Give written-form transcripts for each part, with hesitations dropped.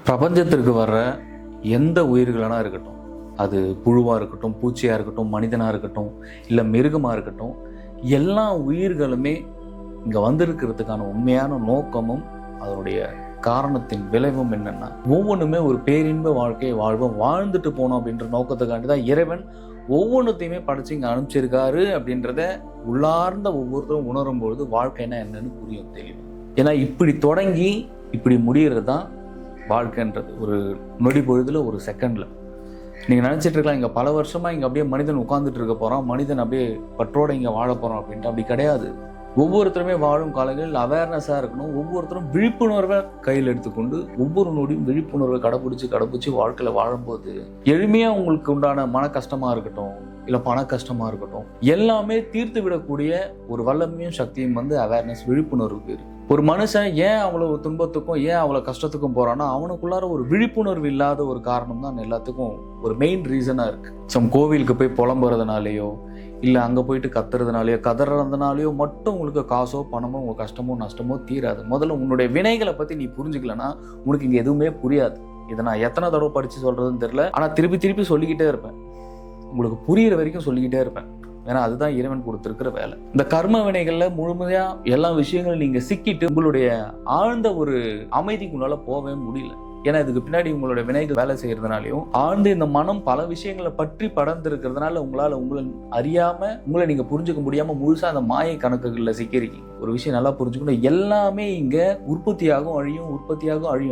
பிரபஞ்சத்திற்கு வர்ற எந்த உயிர்களாக இருக்கட்டும், அது புழுவாக இருக்கட்டும், பூச்சியாக இருக்கட்டும், மனிதனாக இருக்கட்டும், இல்லை மிருகமாக இருக்கட்டும், எல்லா உயிர்களுமே இங்கே வந்திருக்கிறதுக்கான உண்மையான நோக்கமும் அதனுடைய காரணத்தின் விளைவும் என்னென்னா, ஒவ்வொன்றுமே ஒரு பேரின்ப வாழ்க்கையை வாழ்ந்துட்டு போனோம் அப்படின்ற நோக்கத்துக்காண்டி தான் இறைவன் ஒவ்வொன்றுத்தையுமே படைச்சு இங்கே அனுப்பிச்சிருக்காரு அப்படின்றத உள்ளார்ந்த ஒவ்வொருத்தரும் உணரும்பொழுது வாழ்க்கைன்னா என்னன்னு புரியும் தெளிவு. ஏன்னா இப்படி தொடங்கி இப்படி முடிகிறது தான் வாழ்க்கைன்றது. ஒரு நொடி பொழுதுல, ஒரு செகண்ட்ல நீங்கள் நினச்சிட்டு இருக்கலாம் இங்கே பல வருஷமாக இங்கே அப்படியே மனிதன் உட்காந்துட்டு இருக்க போகிறான், மனிதன் அப்படியே பற்றோட இங்கே வாழ போகிறோம் அப்படின்ட்டு. அப்படி கிடையாது. ஒவ்வொருத்தருமே வாழும் காலங்களில் அவேர்னஸாக இருக்கணும். ஒவ்வொருத்தரும் விழிப்புணர்வை கையில் எடுத்துக்கொண்டு ஒவ்வொரு நொடியும் விழிப்புணர்வை கடைப்பிடிச்சி வாழ்க்கையில் வாழும்போது எளிமையாக உங்களுக்கு உண்டான மன கஷ்டமாக இருக்கட்டும், இல்லை பண கஷ்டமாக இருக்கட்டும், எல்லாமே தீர்த்து விடக்கூடிய ஒரு வல்லமையும் சக்தியும் அவேர்னஸ், விழிப்புணர்வுக்கு இருக்கு. ஒரு மனுஷன் ஏன் அவ்வளவு துன்பத்துக்கும் ஏன் அவ்வளோ கஷ்டத்துக்கும் போறான்னா, அவனுக்குள்ளார ஒரு விழிப்புணர்வு இல்லாத ஒரு காரணம் தான் எல்லாத்துக்கும் ஒரு மெயின் ரீசனாக இருக்கு. கோவிலுக்கு போய் புலம்புறதுனாலேயோ, இல்லை அங்கே போயிட்டு கத்துறதுனாலையோ, கதறதுனாலையோ மட்டும் உங்களுக்கு காசோ பணமோ உங்கள் கஷ்டமோ நஷ்டமோ தீராது. முதல்ல உன்னுடைய வினைகளை பற்றி நீ புரிஞ்சுக்கலன்னா உனக்கு இங்கே எதுவுமே புரியாது. இதை நான் எத்தனை தடவை படித்து சொல்கிறதுன்னு தெரியல, ஆனால் திருப்பி சொல்லிக்கிட்டே இருப்பேன். உங்களுக்கு புரிகிற வரைக்கும் சொல்லிக்கிட்டே இருப்பேன். ஏன்னா அதுதான் இறைவன் கொடுத்துருக்கிற வேலை. இந்த கர்ம வினைகளில் முழுமையாக எல்லா விஷயங்களும் நீங்கள் சிக்கிட்டு உங்களுடைய ஆழ்ந்த ஒரு அமைதிக்குள்ளால போகவே முடியல. ஏன்னா இதுக்கு பின்னாடி உங்களுடைய வினைகள் வேலை செய்யறதுனாலையும் ஆழ்ந்து இந்த மனம் பல விஷயங்களை பற்றி படர்ந்து இருக்கிறதுனால உங்களால் உங்களை அறியாம உங்களை நீங்க புரிஞ்சுக்க முடியாம முழுசா அந்த மாயை கணக்குகளில் சிக்கிருக்கீங்க. ஒரு விஷயம் நல்லா புரிஞ்சுக்கணும், எல்லாமே இங்க உற்பத்தியாகும் அழியும்.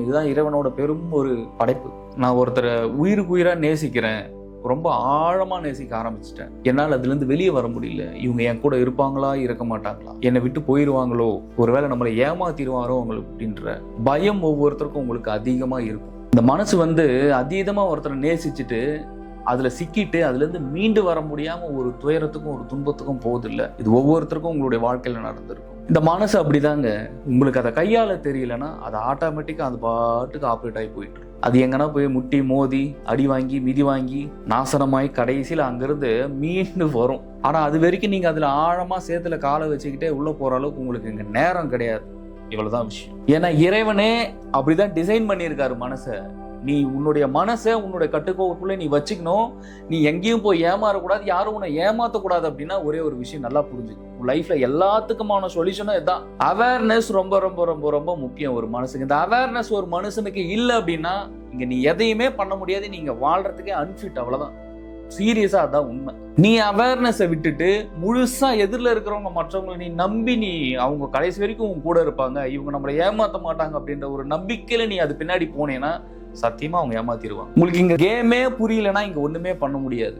இதுதான் இறைவனோட பெரும் ஒரு படைப்பு. நான் ஒருத்தரை உயிருக்கு உயிரா நேசிக்கிறேன், ரொம்ப ஆழமா நேசிக்க ஆரம்பிச்சிட்டேன், என்னால் அதுல இருந்து வெளியே வர முடியல. இவங்க என் கூட இருப்பாங்களா, இருக்க மாட்டாங்களா, என்னை விட்டு போயிடுவாங்களோ, ஒருவேளை நம்மளை ஏமாத்திடுவாரோ உங்களுக்கு அப்படின்ற பயம் ஒவ்வொருத்தருக்கும் உங்களுக்கு அதிகமா இருக்கும். இந்த மனசு அதீதமா ஒருத்தரை நேசிச்சுட்டு அதுல சிக்கிட்டு அதுல இருந்து மீண்டு வர முடியாம ஒரு துயரத்துக்கும் ஒரு துன்பத்துக்கும் போவதில்லை. இது ஒவ்வொருத்தருக்கும் உங்களுடைய வாழ்க்கையில நடந்திருக்கும். இந்த மனசு அப்படிதாங்க. உங்களுக்கு அதை கையாள தெரியலன்னா அது ஆட்டோமேட்டிக்கா அது பாட்டுக்கு ஆப்ரேட் ஆகி போயிட்டு இருக்கும். அது எங்கன்னா போய் முட்டி மோதி அடி வாங்கி மிதி வாங்கி நாசனமாயி கடைசியில் அங்கிருந்து மீண்டு வரும். ஆனா அது வரைக்கும் நீங்க அதுல ஆழமா சேத்துல காலை வச்சுக்கிட்டே உள்ள போற அளவுக்கு உங்களுக்கு இங்க நேரம் கிடையாது. இவ்வளவுதான் விஷயம். ஏன்னா இறைவனே அப்படிதான் டிசைன் பண்ணியிருக்காரு மனசை. நீ உன்னுடைய மனசை உன்னுடைய கட்டுக்கோப்புக்குள்ள நீ வச்சுக்கணும். நீ எங்கேயும் போய் ஏமாறக்கூடாது, யாரும் உன்னை ஏமாத்தக்கூடாது. அப்படின்னா ஒரே ஒரு விஷயம் நல்லா புரிஞ்சுக்கணும், உன் லைஃப்ல எல்லாத்துக்குமான சொல்யூஷனும் இதுதான். அவேர்னஸ் ரொம்ப ரொம்ப ரொம்ப ரொம்ப முக்கியம் ஒரு மனுஷனுக்கு. இந்த அவேர்னஸ் ஒரு மனுஷனுக்கு இல்லை அப்படின்னா இங்க நீ எதையுமே பண்ண முடியாது, நீங்க வாழ்றதுக்கே அன்ஃபிட். அவ்வளவுதான். சீரியஸா அதான் உண்மை. நீ அவேர்னஸை விட்டுட்டு முழுசா எதிரில் இருக்கிறவங்க மற்றவங்களை நீ நம்பி நீ அவங்க கடைசி வரைக்கும் உங்க கூட இருப்பாங்க, இவங்க நம்மளை ஏமாத்த மாட்டாங்க அப்படின்ற ஒரு நம்பிக்கையில நீ அது பின்னாடி போனேன்னா சத்தியமா அவங்க ஏமாத்திடுவாங்க. உங்களுக்கு இங்க கேமே புரியலன்னா இங்க ஒண்ணுமே பண்ண முடியாது.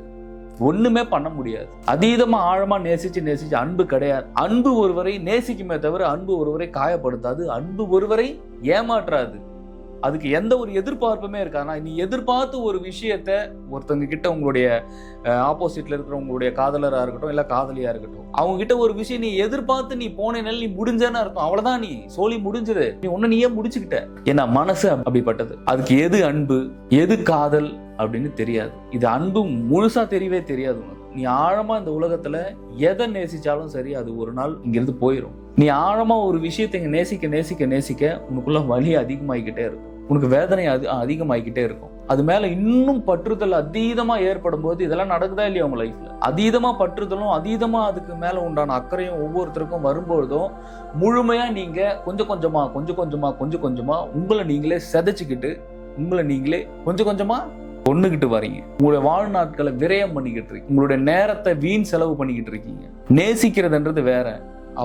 அதீதமா ஆழமா நேசிச்சு அன்பு கிடையாது. அன்பு ஒருவரை நேசிக்குமே தவிர அன்பு ஒருவரை காயப்படுத்தாது, அன்பு ஒருவரை ஏமாற்றாது. அதுக்கு எந்த ஒரு எதிர்பார்ப்புமே இருக்காதுன்னா, நீ எதிர்பார்த்து ஒரு விஷயத்த ஒருத்தவங்க கிட்ட, உங்களுடைய ஆப்போசிட்ல இருக்கிற உங்களுடைய காதலரா இருக்கட்டும் இல்ல காதலியா இருக்கட்டும், அவங்க கிட்ட ஒரு விஷயம் நீ எதிர்பார்த்து நீ போனேனால நீ முடிஞ்சேன்னு அர்த்தம். அவ்வளவுதான், நீ சோலி முடிஞ்சது, நீ ஒண்ணு நீயே முடிச்சுக்கிட்ட. ஏன்னா மனசு அப்படிப்பட்டது. அதுக்கு எது அன்பு எது காதல் அப்படின்னு தெரியாது. இது அன்பு முழுசா தெரியவே தெரியாது உனக்கு. நீ ஆழமா இந்த உலகத்துல எதை நேசிச்சாலும் சரி, அது ஒரு நாள் இங்கிருந்து போயிடும். நீ ஆழமா ஒரு விஷயத்தை நேசிக்க உனக்குள்ள வலி அதிகமாகிக்கிட்டே இருக்கும், உனக்கு வேதனை அதிகமாகிக்கிட்டே இருக்கும். அது மேல இன்னும் பற்றுதல் அதீதமா ஏற்படும் போது, இதெல்லாம் நடக்குதா இல்லையா உங்க லைஃப்ல? அதீதமா பற்றுதலும் அதீதமா அதுக்கு மேல உண்டான அக்கறையும் ஒவ்வொருத்தருக்கும் வரும்பொழுதும் முழுமையா நீங்க கொஞ்சம் கொஞ்சமா உங்களை நீங்களே செதைச்சுக்கிட்டு, உங்களை நீங்களே கொஞ்சம் கொஞ்சமா கொண்டுகிட்டு வரீங்க. உங்களுடைய வாழ்நாட்களை விரயம் பண்ணிக்கிட்டு இருக்கீங்க, உங்களுடைய நேரத்தை வீண் செலவு பண்ணிக்கிட்டு இருக்கீங்க. நேசிக்கிறதுன்றது வேற.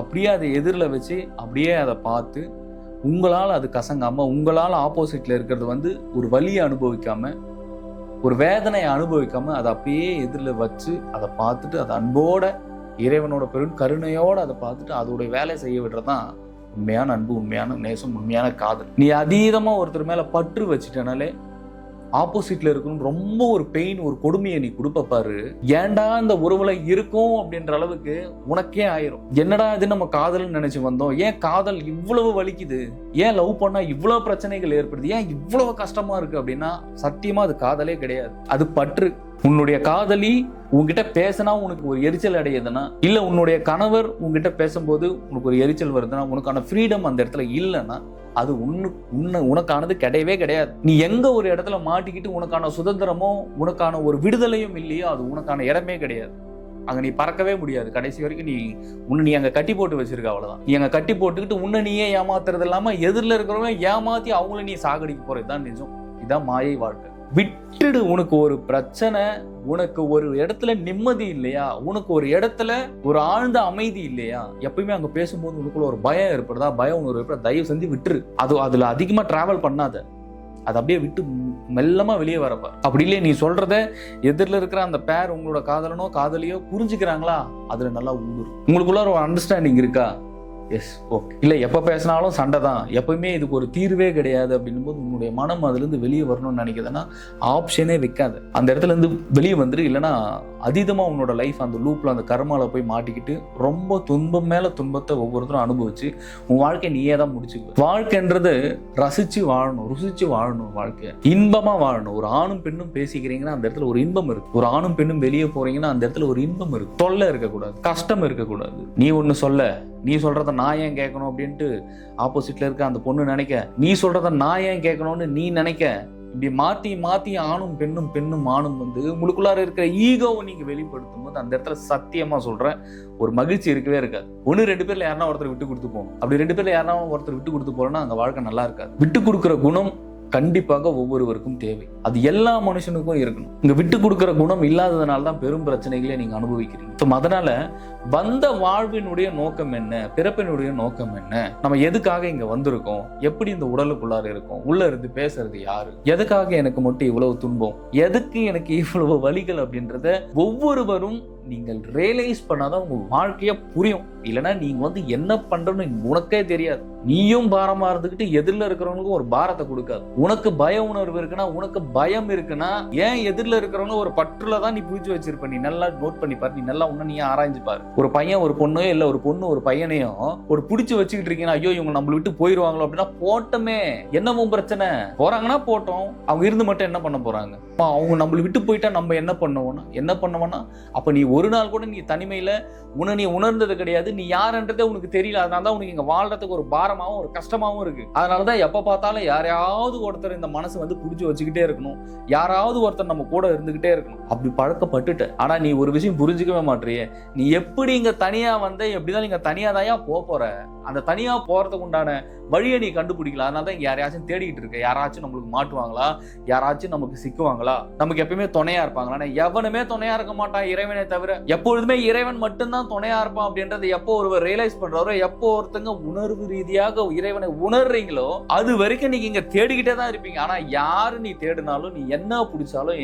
அப்படியே அதை எதிரில் வச்சு அப்படியே அதை பார்த்து உங்களால் அது கசங்காம, உங்களால் ஆப்போசிட்ல இருக்கிறது ஒரு வலியை அனுபவிக்காம, ஒரு வேதனையை அனுபவிக்காம, அதை அப்படியே எதிரில் வச்சு அதை பார்த்துட்டு அதை அன்போட இறைவனோட பெரும் கருணையோட அதை பார்த்துட்டு அதோடைய வேலை செய்ய விடுறதான் உண்மையான அன்பு, உண்மையான நேசம், உண்மையான காதல். நீ அதீதமா ஒருத்தர் மேல பற்று வச்சுட்டனாலே ஆப்போசிட்ல இருக்கணும் ரொம்ப ஒரு பெயின், ஒரு கொடுமையை நீ கொடுப்ப பாரு. ஏன்டா இந்த உறவுல இருக்கும் அப்படின்ற அளவுக்கு உனக்கே ஆயிரும். என்னடா இது நம்ம காதல்னு நினைச்சு வந்தோம், ஏன் காதல் இவ்வளவு வலிக்குது, ஏன் லவ் பண்ணா இவ்வளவு பிரச்சனைகள் ஏற்படுது, ஏன் இவ்வளவு கஷ்டமா இருக்கு அப்படின்னா சத்தியமா அது காதலே கிடையாது, அது பற்று. உன்னுடைய காதலி உன்கிட்ட பேசினா உனக்கு ஒரு எரிச்சல் அடையுதுன்னா, இல்ல உன்னுடைய கணவர் உன்கிட்ட பேசும்போது உனக்கு ஒரு எரிச்சல் வருதுன்னா, உனக்கான ஃப்ரீடம் அந்த இடத்துல இல்லைன்னா அது உனக்கானது கிடையவே கிடையாது. நீ எங்க ஒரு இடத்துல மாட்டிக்கிட்டு உனக்கான சுதந்திரமோ உனக்கான ஒரு விடுதலையும் இல்லையோ அது உனக்கான இடமே கிடையாது. அங்க நீ பறக்கவே முடியாது. கடைசி வரைக்கும் நீ அங்க கட்டி போட்டு வச்சிருக்க, அவ்வளவுதான். நீ அங்க கட்டி போட்டுக்கிட்டு உன்னை நீயே ஏமாத்துறது இல்லாம எதிரில் இருக்கிறவங்க ஏமாத்தி அவங்கள நீ சாகடிக்க போறதுதான் நிஜம். இதான் மாயை வாழ்க்கை. விட்டுடு. உனக்கு ஒரு பிரச்சனை, உனக்கு ஒரு இடத்துல நிம்மதி இல்லையா, உனக்கு ஒரு இடத்துல ஒரு ஆழ்ந்த அமைதி இல்லையா, எப்பயுமே அங்க பேசும்போது உனக்குள்ள ஒரு பயம் ஏற்படுதா, பயம் உனக்கு ஏற்பட, தயவு செஞ்சு விட்டுரு. அதுல அதிகமா டிராவல் பண்ணாத. அது அப்படியே விட்டு மெல்லமா வெளியே வரப்ப. அப்படி இல்லையே நீ சொல்றத எதிரில் இருக்கிற அந்த பேர் உங்களோட காதலனோ காதலியோ புரிஞ்சுக்கிறாங்களா, அதுல நல்லா ஊடுரும். உங்களுக்குள்ள ஒரு அண்டர்ஸ்டாண்டிங் இருக்கா, எஸ், ஓகே. இல்லை எப்போ பேசினாலும் சண்டை தான், எப்பவுமே இதுக்கு ஒரு தீர்வே கிடையாது அப்படின்னும் போது உன்னுடைய மனம் அதுலேருந்து வெளியே வரணும்னு நினைக்கிறதுனா ஆப்ஷனே வைக்காது. அந்த இடத்துல இருந்து வெளியே வந்துரு. இல்லைன்னா அதீதமாக உன்னோட லைஃப் அந்த லூப்பில் அந்த கர்மால போய் மாட்டிக்கிட்டு ரொம்ப துன்பம் மேலே துன்பத்தை ஒவ்வொருத்தரும் அனுபவிச்சு உன் வாழ்க்கையை நீயே தான் முடிச்சுக்குவ. வாழ்க்கைன்றது ரசிச்சு வாழணும், ருசிச்சு வாழணும், வாழ்க்கையை இன்பமாக வாழணும். ஒரு ஆணும் பெண்ணும் பேசிக்கிறீங்கன்னா அந்த இடத்துல ஒரு இன்பம் இருக்கு. ஒரு ஆணும் பெண்ணும் வெளியே போறீங்கன்னா அந்த இடத்துல ஒரு இன்பம் இருக்கு. தொல்லை இருக்கக்கூடாது, கஷ்டம் இருக்கக்கூடாது. நீ ஒன்று சொல்ல, நீ சொல்றத நான் ஏன் கேட்கணும் அப்படின்ட்டு ஆப்போசிட்ல இருக்க அந்த பொண்ணு நினைக்க, நீ சொல்றத நான் ஏன் கேட்கணும்னு நீ நினைக்க, இப்படி மாத்தி மாத்தி ஆணும் பெண்ணும் பெண்ணும் ஆணும் வந்து உங்களுக்குள்ளார இருக்கிற ஈகோவை நீங்க வெளிப்படுத்தும் போது அந்த இடத்துல சத்தியமா சொல்றேன் ஒரு மகிழ்ச்சி இருக்கவே இருக்காது. 1-2 பேர்ல யாருன்னா ஒருத்தர் விட்டு கொடுத்து போகணும். அப்படி 2 பேர்ல யாருன்னா ஒருத்தர் விட்டு கொடுத்து போறோம்னா அங்க வாழ்க்கை நல்லா இருக்காது. விட்டு கொடுக்குற குணம் கண்டிப்பாக ஒவ்வொருவருக்கும் தேவை. அது எல்லா மனுஷனுக்கும் இருக்கணும். இங்க விட்டு கொடுக்கிற குணம் இல்லாததுனால தான் பெரும் பிரச்சனைகளை நீங்க அனுபவிக்கிறீங்க. அதனால வந்த வாழ்வினுடைய நோக்கம் என்ன, பிறப்பினுடைய நோக்கம் என்ன, நம்ம எதுக்காக இங்க வந்திருக்கோம், எப்படி இந்த உடலுக்குள்ளார இருக்கோம், உள்ள இருந்து பேசுறது யாரு, எதுக்காக எனக்கு மட்டும் இவ்வளவு துன்பம், எதுக்கு எனக்கு இவ்வளவு வலிகள் அப்படின்றத ஒவ்வொருவரும் நீங்கள் ரியலைஸ் பண்ணாதான் உங்க வாழ்க்கைய புரியும். இல்லைன்னா நீங்க வந்து என்ன பண்றன்னு உனக்கே தெரியாது. நீயும் பாரமா இருந்துகிட்டு எதிரில் இருக்கிறவங்களுக்கும் ஒரு பாரத்தை கொடுக்காது. உனக்கு பய உணர்வு இருக்குன்னா, உனக்கு பயம் இருக்குன்னா, ஏன் எதிரில் இருக்கிறவங்க ஒரு பற்றுல தான் நீ புடிச்சு வச்சிருப்ப. நீ நல்லா நோட் பண்ணி பாரு, நீ நல்லா உன்ன நீ ஆராய்ஞ்சு பாரு. ஒரு பையன் ஒரு பொண்ணையோ இல்ல ஒரு பொண்ணு ஒரு பையனையும் ஒரு பிடிச்சு வச்சுக்கிட்டு இருக்கீங்கன்னா, ஐயோ இவங்க நம்மள விட்டு போயிருவாங்களோ அப்படின்னா போட்டமே, என்னவும் பிரச்சனை, போறாங்கன்னா போட்டோம். அவங்க இருந்து மட்டும் என்ன பண்ண போறாங்க? அவங்க நம்மள விட்டு போயிட்டா நம்ம என்ன பண்ணுவோம்னா அப்ப நீ ஒரு நாள் கூட நீ தனிமையில நீ உணர்ந்தது கிடையாது. நீ யாருன்றதே உனக்கு தெரியல. அதனாலதான் உனக்கு இங்க வாழ்றதுக்கு ஒரு பாரமாவும் ஒரு கஷ்டமாவும் இருக்கு. அதனாலதான் எப்ப பார்த்தாலும் யாரையாவது ஒருத்தர் இந்த மனசு வந்து புடிச்சு வச்சுக்கிட்டே இருக்கணும், யாராவது ஒருத்தர் நம்ம கூட இருந்துகிட்டே இருக்கணும். அப்படி பழக்கப்பட்டுட்ட. ஆனா நீ ஒரு விஷயம் புரிஞ்சுக்கவே மாட்டியே. நீ எப்படி இங்க தனியா வந்த, எப்படிதான் நீங்க தனியா தான் போற. அந்த தனியா போறதுக்கு உண்டான வழியை நீ கண்டுபிடிக்கலாம். அதனாலதான் இங்க யாரையாச்சும் தேடிட்டு இருக்க. யாராச்சும் நம்மளுக்கு மாட்டுவாங்களா, யாராச்சும் நமக்கு சிக்குவாங்களா, நமக்கு எப்பயுமே துணையா இருப்பாங்களா? எவனுமே துணையா இருக்க மாட்டான் இறைவனை தவிர. எப்பொழுதுமே இறைவன் மட்டும்தான் துணையா இருப்பான் அப்படின்றது எப்போ ஒருவர் ரியலைஸ் பண்றாரோ, எப்போ ஒருத்தங்க உணர்வு ரீதியாக இறைவனை உணர்றீங்களோ அது வரைக்கும் நீங்க இங்க தேடிக்கிட்டே தான் இருப்பீங்க. ஆனா யாரு நீ தேடினாலும், நீ என்ன பிடிச்சாலும்,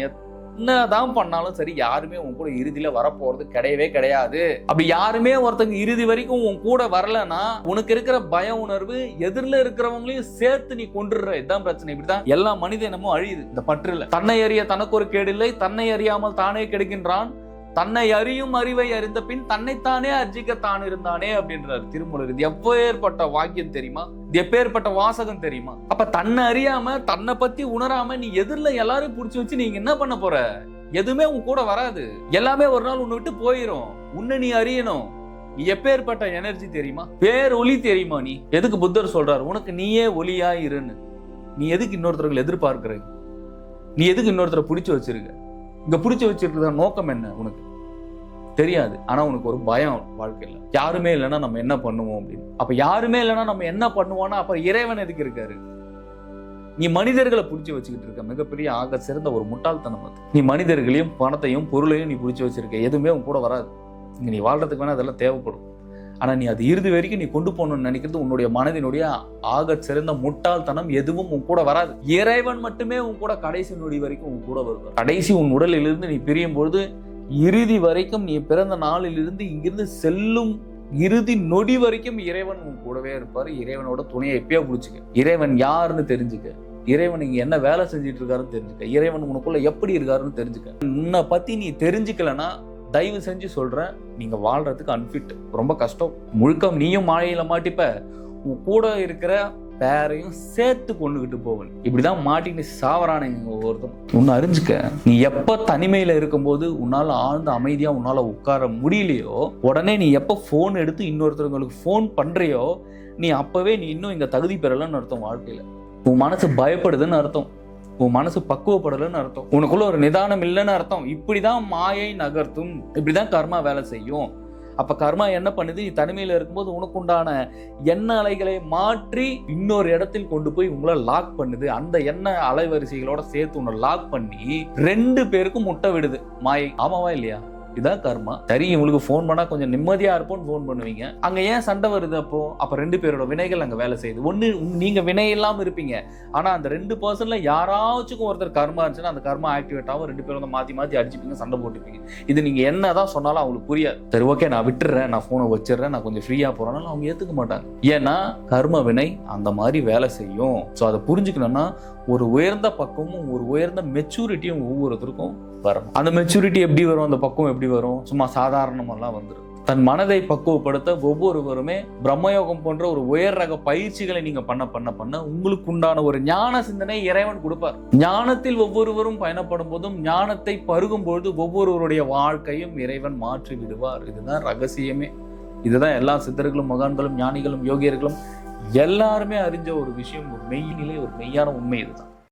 என்னதான் பண்ணாலும் சரி, யாருமே உன் கூட இறுதியில வரப்போறது கிடையவே கிடையாது. அப்படி யாருமே ஒருத்தங்க இறுதி வரைக்கும் உன் கூட வரலன்னா உனக்கு இருக்கிற பய உணர்வு எதிரில இருக்கிறவங்களையும் சேர்த்து நீ கொண்டுடுற. இதுதான் பிரச்சனை. இப்படிதான் எல்லா மனித இனமும் அழியுது இந்த பற்றுல. தன்னை அறிய தனக்கு ஒரு கேடு இல்லை, தன்னை அறியாமல் தானே கெடுக்கின்றான், தன்னை அறியும் அறிவை அறிந்த பின் தன்னைத்தானே அர்ஜிக்கத்தான் இருந்தானே அப்படின்றார் திருமூலர். இது எப்பேற்பட்ட வாக்கியம் தெரியுமா? இது எப்பேற்பட்ட வாசகம் தெரியுமா? அப்ப தன்னை அறியாம, தன்னை பத்தி உணராம நீ எதிரில எல்லாரும் புடிச்சு வச்சு நீங்க என்ன பண்ண போற? எதுவுமே உன் கூட வராது. எல்லாமே ஒரு நாள் உன்னை விட்டு போயிரும். உன்னை நீ அறியணும். நீ எப்பேற்பட்ட எனர்ஜி தெரியுமா? பேர் ஒளி தெரியுமா? நீ எதுக்கு புத்தர் சொல்றாரு உனக்கு நீயே ஒளியா இருன்னு? நீ எதுக்கு இன்னொருத்தர்கள் எதிர்பார்க்கிற? நீ எதுக்கு இன்னொருத்தரை பிடிச்சு வச்சிருக்க? இங்க பிடிச்சு வச்சிருக்கிற நோக்கம் என்ன உனக்கு தெரியாது. ஆனா உனக்கு ஒரு பயம் வாழ்க்கையில. யாருமே இல்லைன்னா நம்ம என்ன பண்ணுவோம் அப்படின்னு. அப்ப யாருமே இல்லைன்னா நம்ம என்ன பண்ணுவோம்னா அப்ப இறைவன் எதுக்கு இருக்காரு? நீ மனிதர்களை பிடிச்சி வச்சுக்கிட்டு இருக்க மிகப்பெரிய ஆக சிறந்த ஒரு முட்டாள்தனம் அது. நீ மனிதர்களையும் பணத்தையும் பொருளையும் நீ பிடிச்சி வச்சிருக்க. எதுவுமே உன் கூட வராது. இங்க நீ வாழ்றதுக்கு வேணா அதெல்லாம் தேவைப்படும். ஆனா நீ அது இறுதி வரைக்கும் நீ கொண்டு போகணும்னு நினைக்கிறது உன்னுடைய மனதினுடைய ஆக சிறந்த முட்டாள்தனம். எதுவும் உன் கூட வராது. இறைவன் மட்டுமே உன் கூட கடைசி நொடி வரைக்கும் உன் கூட வருவார். கடைசி உன் உடலிலிருந்து நீ பிரியும் பொழுது இறுதி வரைக்கும், நீ பிறந்த நாளிலிருந்து இங்கிருந்து செல்லும் இறுதி நொடி வரைக்கும் இறைவன் உன் கூடவே இருப்பாரு. இறைவனோட துணையை எப்பயோ பிடிச்சிக்க. இறைவன் யாருன்னு தெரிஞ்சுக்க. இறைவன் இங்க என்ன வேலை செஞ்சுட்டு இருக்காருன்னு தெரிஞ்சுக்க. இறைவன் உனக்குள்ள எப்படி இருக்காருன்னு தெரிஞ்சுக்க. உன்னை பத்தி நீ தெரிஞ்சுக்கலன்னா தயவு செஞ்சு சொல்றேன், நீங்க வாழ்றதுக்கு அன்ஃபிட். ரொம்ப கஷ்டம். முழுக்க நீயும் மாயையில மாட்டிப்ப. உன் கூட இருக்கிற பேரையும் சேர்த்து கொண்டுகிட்டு போவன். இப்படிதான் மாட்டின்னு சாவறானுங்க ஒவ்வொருத்தரும். ஒன்னு அறிஞ்சுக்க, நீ எப்ப தனிமையில இருக்கும்போது உன்னால ஆழ்ந்த அமைதியா உன்னால உட்கார முடியலையோ, உடனே நீ எப்ப போன் எடுத்து இன்னொருத்தவங்களுக்கு போன் பண்றியோ, நீ அப்பவே நீ இன்னும் இங்க தகுதி பெறலன்னு அர்த்தம். வாழ்க்கையில உன் மனசு பயப்படுதுன்னு அர்த்தம், உன் மனசு பக்குவப்படலன்னு அர்த்தம், உனக்குள்ள ஒரு நிதானம் இல்லைன்னு அர்த்தம். இப்படிதான் மாயை நகர்த்தும், இப்படிதான் கர்மா வேலை செய்யும். அப்ப கர்மா என்ன பண்ணுது, நீ தனிமையில இருக்கும்போது உனக்குண்டான எண்ண அலைகளை மாற்றி இன்னொரு இடத்தில் கொண்டு போய் உங்களை லாக் பண்ணுது. அந்த எண்ண அலைவரிசைகளோட சேர்த்து உன்னை லாக் பண்ணி 2 பேருக்கும் முட்டை விடுது மாயை. ஆமாவா இல்லையா? இதான் கர்மா. சரி, உங்களுக்கு போன் பண்ணா கொஞ்சம் நிம்மதியா இருப்போம்னு போன் பண்ணுவீங்க, அங்க ஏன் சண்டை வருது? அப்ப 2 பேரோட வினைகள் அங்க வேலை செய்யுது. ஒண்ணு, நீங்க வினை இல்லாம இருப்பீங்க, ஆனா அந்த 2% யாராச்சுக்கும் ஒருத்தர் கர்மா இருந்துச்சுன்னா அந்த கர்மா ஆக்டிவேட் ஆகும். 2 பேரும் மாத்தி அடிச்சுப்பீங்க, சண்டை போட்டுப்பீங்க. இது நீங்க என்னதான் சொன்னாலும் அவங்களுக்கு புரியாது. சரி, ஓகே, நான் விட்டுறேன், நான் போனை வச்சிடறேன், நான் கொஞ்சம் ஃப்ரீயா போறேன்னாலும் அவங்க ஏத்துக்க மாட்டாங்க. ஏன்னா கர்ம வினை அந்த மாதிரி வேலை செய்யும். ஸோ அதை புரிஞ்சுக்கணும்னா ஒரு உயர்ந்த பக்கமும் ஒரு உயர்ந்த மெச்சூரிட்டியும் ஒவ்வொருத்தருக்கும் வரும். அந்த மெச்சூரிட்டி எப்படி வரும், அந்த பக்கம் எப்படி வரும்? சும்மா சாதாரணமெல்லாம் வந்துடும். தன் மனதை பக்குவப்படுத்த ஒவ்வொருவருமே பிரம்மயோகம் போன்ற ஒரு உயர் ரக பயிற்சிகளை நீங்க பண்ண உங்களுக்கு உண்டான ஒரு ஞான சிந்தனை இறைவன் கொடுப்பார். ஞானத்தில் ஒவ்வொருவரும் பயணப்படும் போதும், ஞானத்தை பருகும் பொழுது ஒவ்வொருவருடைய வாழ்க்கையும் இறைவன் மாற்றி விடுவார். இதுதான் ரகசியமே. இதுதான் எல்லா சித்தர்களும், மகான்களும், ஞானிகளும், யோகியர்களும் எல்லாருமே அறிஞ்ச ஒரு விஷயம், ஒரு மெய்யினிலே ஒரு மெய்யான உண்மை. இதுதான்.